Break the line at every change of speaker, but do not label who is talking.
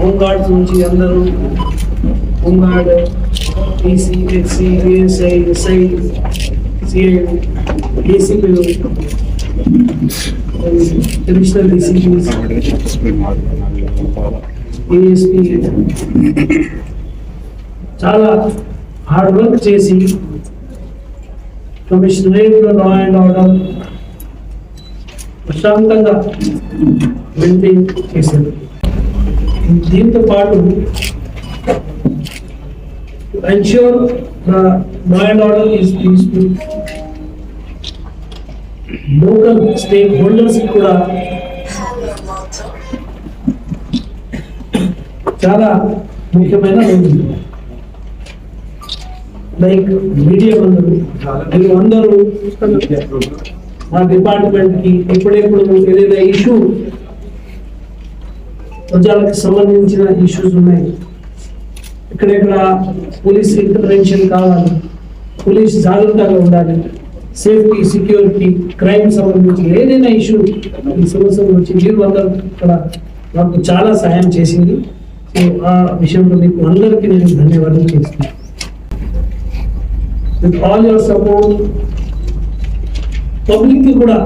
హోంగార్డ్స్ నుంచి అందరూ home guard, PC, HC, ASI, SI, CI, ఏసీపీలు, అడిషనల్ డీసీపీస్, ఏఎస్పీ చాలా హార్డ్ వర్క్ చేసి కమిషనరేట్లో లా అండ్ ఆర్డర్ ప్రశాంతంగా మెయింటైన్ చేశారు. దీంతో పాటు ensure the law and order is peaceful, local stakeholders కూడా చాలా ముఖ్యమైన రోజు. లైక్ మీడియా మీరు అందరూ మా డిపార్ట్మెంట్ కి ఎప్పుడెప్పుడు ఏదైనా ఇష్యూ, ప్రజలకు సంబంధించిన ఇష్యూస్ ఉన్నాయి, ఎక్కడెక్కడ పోలీస్ ఇంటర్వెన్షన్ కావాలి, పోలీస్ జాగ్రత్తగా ఉండాలి, సేఫ్టీ, సెక్యూరిటీ, క్రైమ్ సంబంధించి ఏదైనా ఇష్యూ ఈ సమస్యలు వచ్చి మీరు అందరూ ఇక్కడ మాకు చాలా సహాయం చేసింది. సో ఆ విషయంలో మీకు అందరికీ నేను ధన్యవాదాలు చేస్తున్నాను. With all your support public కి కూడా